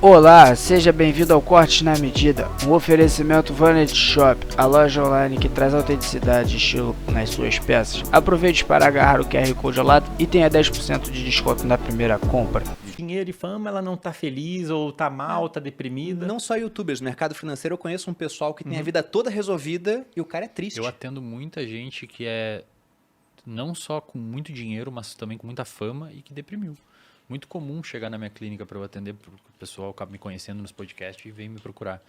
Olá, seja bem-vindo ao Cortes na Medida, um oferecimento Vanity Shop, a loja online que traz autenticidade e estilo nas suas peças. Aproveite para agarrar o QR Code ao lado e tenha 10% de desconto na primeira compra. Dinheiro e fama, ela não tá feliz ou tá mal, tá deprimida. Não só youtubers, no mercado financeiro eu conheço um pessoal que tem a vida toda resolvida e o cara é triste. Eu atendo muita gente que é não só com muito dinheiro, mas também com muita fama e que deprimiu. Muito comum chegar na minha clínica para eu atender, porque o pessoal acaba me conhecendo nos podcasts e vem me procurar.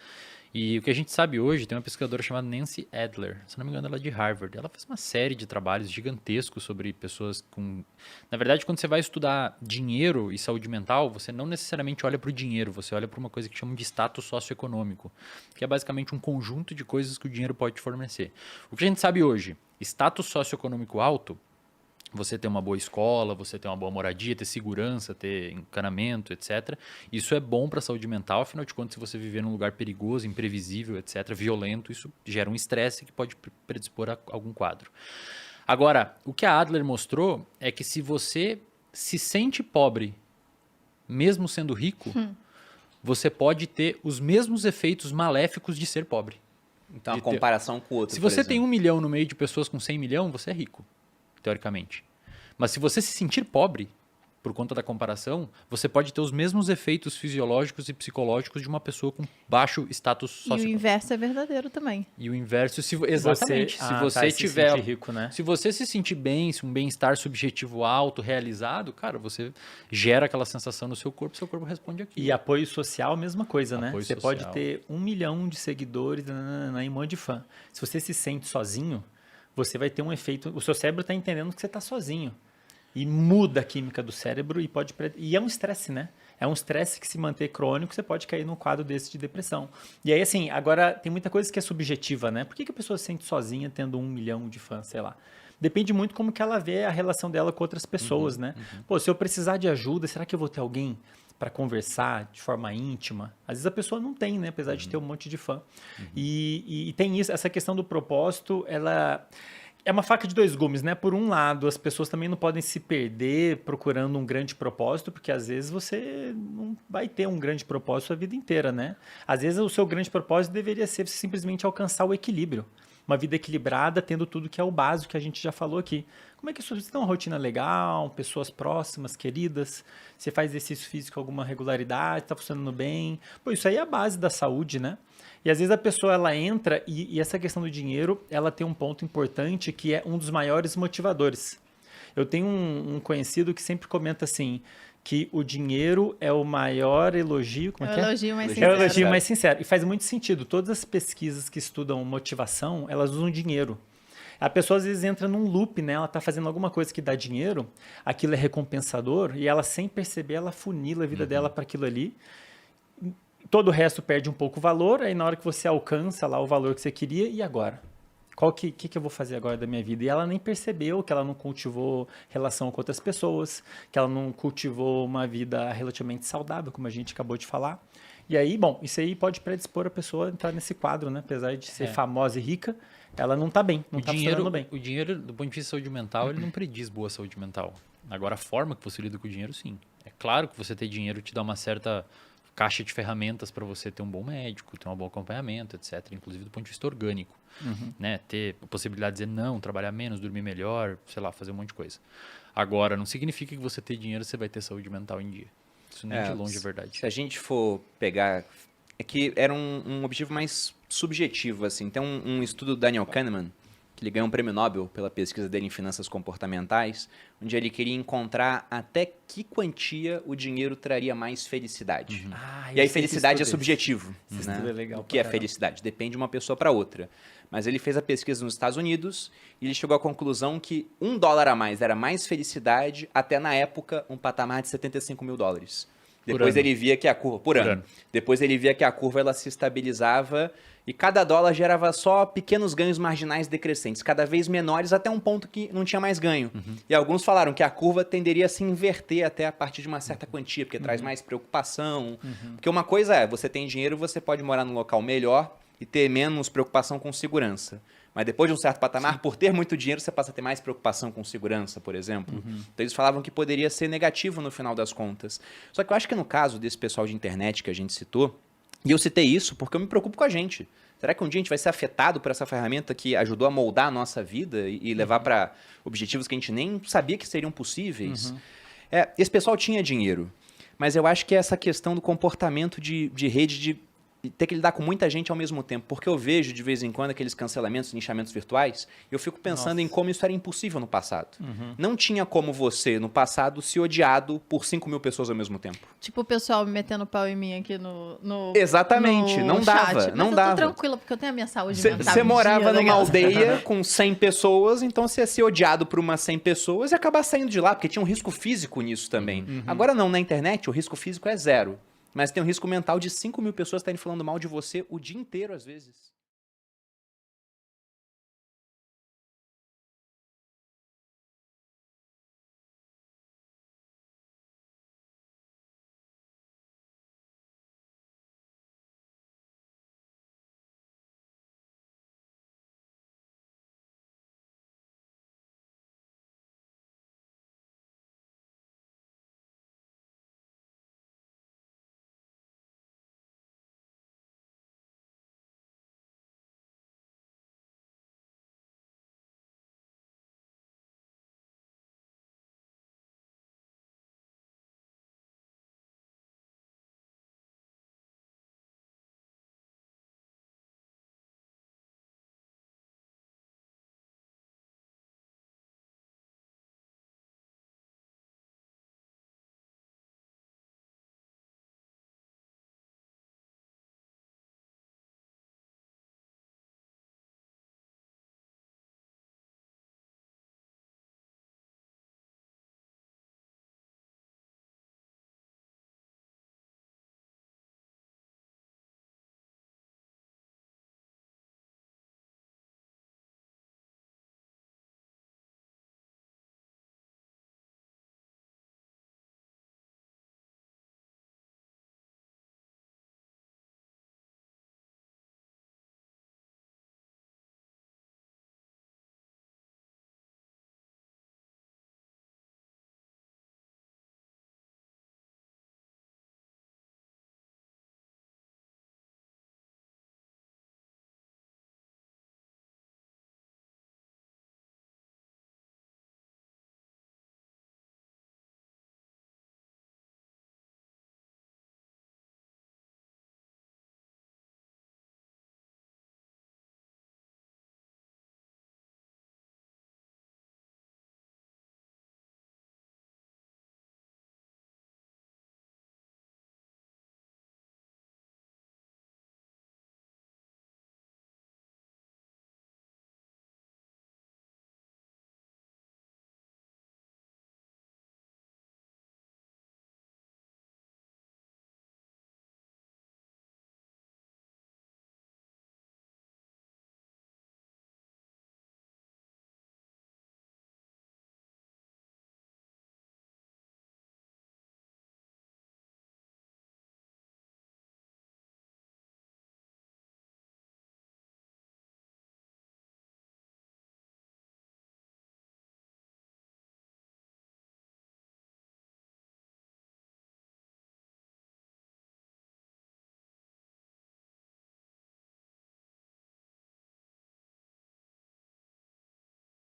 E o que a gente sabe hoje, tem uma pesquisadora chamada Nancy Adler, se não me engano ela é de Harvard. Ela fez uma série de trabalhos gigantescos sobre pessoas com... Na verdade, quando você vai estudar dinheiro e saúde mental, você não necessariamente olha para o dinheiro, você olha para uma coisa que chamam de status socioeconômico, que é basicamente um conjunto de coisas que o dinheiro pode te fornecer. O que a gente sabe hoje, status socioeconômico alto, você ter uma boa escola, você ter uma boa moradia, ter segurança, ter encanamento, etc. Isso é bom para a saúde mental, afinal de contas, se você viver num lugar perigoso, imprevisível, etc., violento, isso gera um estresse que pode predispor a algum quadro. Agora, o que a Adler mostrou é que se você se sente pobre, mesmo sendo rico, você pode ter os mesmos efeitos maléficos de ser pobre. Então, a comparação com o outro, se você tem 1 milhão no meio de pessoas com 100 milhões, você é rico, teoricamente. Mas se você se sentir pobre, por conta da comparação, você pode ter os mesmos efeitos fisiológicos e psicológicos de uma pessoa com baixo status socioeconômico. E o inverso é verdadeiro também. E o inverso, exatamente. Se você tiver, se sentir rico, né? Se você se sentir bem, se um bem-estar subjetivo alto, realizado, cara, você gera aquela sensação no seu corpo responde aquilo. E apoio social, mesma coisa, né? Apoio você social. pode ter 1 milhão de seguidores e um monte de fã. Se você se sente sozinho, você vai ter um efeito... O seu cérebro está entendendo que você está sozinho. E muda a química do cérebro e é um estresse, né? É um estresse que se manter crônico, você pode cair num quadro desse de depressão. E aí, assim, agora tem muita coisa que é subjetiva, né? Por que a pessoa se sente sozinha tendo 1 milhão de fãs, sei lá? Depende muito como que ela vê a relação dela com outras pessoas, né? Pô, se eu precisar de ajuda, será que eu vou ter alguém para conversar de forma íntima? Às vezes a pessoa não tem, né? Apesar de ter um monte de fã. E tem isso, essa questão do propósito, ela... É uma faca de dois gumes, né? Por um lado, as pessoas também não podem se perder procurando um grande propósito, porque às vezes você não vai ter um grande propósito a vida inteira, né? Às vezes o seu grande propósito deveria ser simplesmente alcançar o equilíbrio. Uma vida equilibrada, tendo tudo que é o básico que a gente já falou aqui. Como é que você tem uma rotina legal, pessoas próximas, queridas, você faz exercício físico com alguma regularidade, está funcionando bem? Pô, isso aí é a base da saúde, né? E às vezes a pessoa ela entra e essa questão do dinheiro, ela tem um ponto importante que é um dos maiores motivadores. Eu tenho um conhecido que sempre comenta assim, que o dinheiro é o maior elogio... Como é que é? O elogio mais sincero. É o elogio mais sincero. E faz muito sentido. Todas as pesquisas que estudam motivação, elas usam dinheiro. A pessoa às vezes entra num loop, né? Ela está fazendo alguma coisa que dá dinheiro, aquilo é recompensador e ela, sem perceber, ela funila a vida dela para aquilo ali. Todo o resto perde um pouco o valor, aí na hora que você alcança lá o valor que você queria, e agora? O que eu vou fazer agora da minha vida? E ela nem percebeu que ela não cultivou relação com outras pessoas, que ela não cultivou uma vida relativamente saudável, como a gente acabou de falar. E aí, bom, isso aí pode predispor a pessoa a entrar nesse quadro, né? Apesar de ser famosa e rica, ela não está bem, não está funcionando bem. O dinheiro, do ponto de vista de saúde mental, ele não prediz boa saúde mental. Agora, a forma que você lida com o dinheiro, sim. É claro que você ter dinheiro te dá uma certa caixa de ferramentas para você ter um bom médico, ter um bom acompanhamento, etc. Inclusive do ponto de vista orgânico. Né? Ter a possibilidade de dizer não, trabalhar menos, dormir melhor, sei lá, fazer um monte de coisa. Agora, não significa que você ter dinheiro, você vai ter saúde mental em dia. Isso nem de longe é verdade. Se a gente for pegar... É que era um objetivo mais subjetivo, assim. Tem um estudo do Daniel Kahneman, que ele ganhou um prêmio Nobel pela pesquisa dele em finanças comportamentais, onde ele queria encontrar até que quantia o dinheiro traria mais felicidade. E aí felicidade é subjetivo. Né? É legal O que é felicidade? Depende de uma pessoa para outra. Mas ele fez a pesquisa nos Estados Unidos e ele chegou à conclusão que $1 a mais era mais felicidade até, na época, um patamar de $75 mil. Depois ele via que a curva... Por ano. Depois ele via que a curva ela se estabilizava e cada dólar gerava só pequenos ganhos marginais decrescentes, cada vez menores até um ponto que não tinha mais ganho. E alguns falaram que a curva tenderia a se inverter até a partir de uma certa quantia, porque traz mais preocupação. Porque uma coisa é, você tem dinheiro, você pode morar num local melhor, e ter menos preocupação com segurança. Mas depois de um certo patamar, por ter muito dinheiro, você passa a ter mais preocupação com segurança, por exemplo. Então eles falavam que poderia ser negativo no final das contas. Só que eu acho que no caso desse pessoal de internet que a gente citou, e eu citei isso porque eu me preocupo com a gente. Será que um dia a gente vai ser afetado por essa ferramenta que ajudou a moldar a nossa vida e levar para objetivos que a gente nem sabia que seriam possíveis? Esse pessoal tinha dinheiro, mas eu acho que é essa questão do comportamento de rede, de ter que lidar com muita gente ao mesmo tempo. Porque eu vejo, de vez em quando, aqueles cancelamentos, linchamentos virtuais, e eu fico pensando em como isso era impossível no passado. Não tinha como você, no passado, ser odiado por 5 mil pessoas ao mesmo tempo. Tipo o pessoal metendo pau em mim aqui no Exatamente, no não dava, chat. não Mas dava. eu tô tranquila, porque eu tenho a minha saúde mental. Você morava em dia, numa né, aldeia com 100 pessoas, então você ia ser odiado por umas 100 pessoas e acabar saindo de lá, porque tinha um risco físico nisso também. Agora não, na internet o risco físico é 0. Mas tem um risco mental de 5 mil pessoas estarem falando mal de você o dia inteiro, às vezes.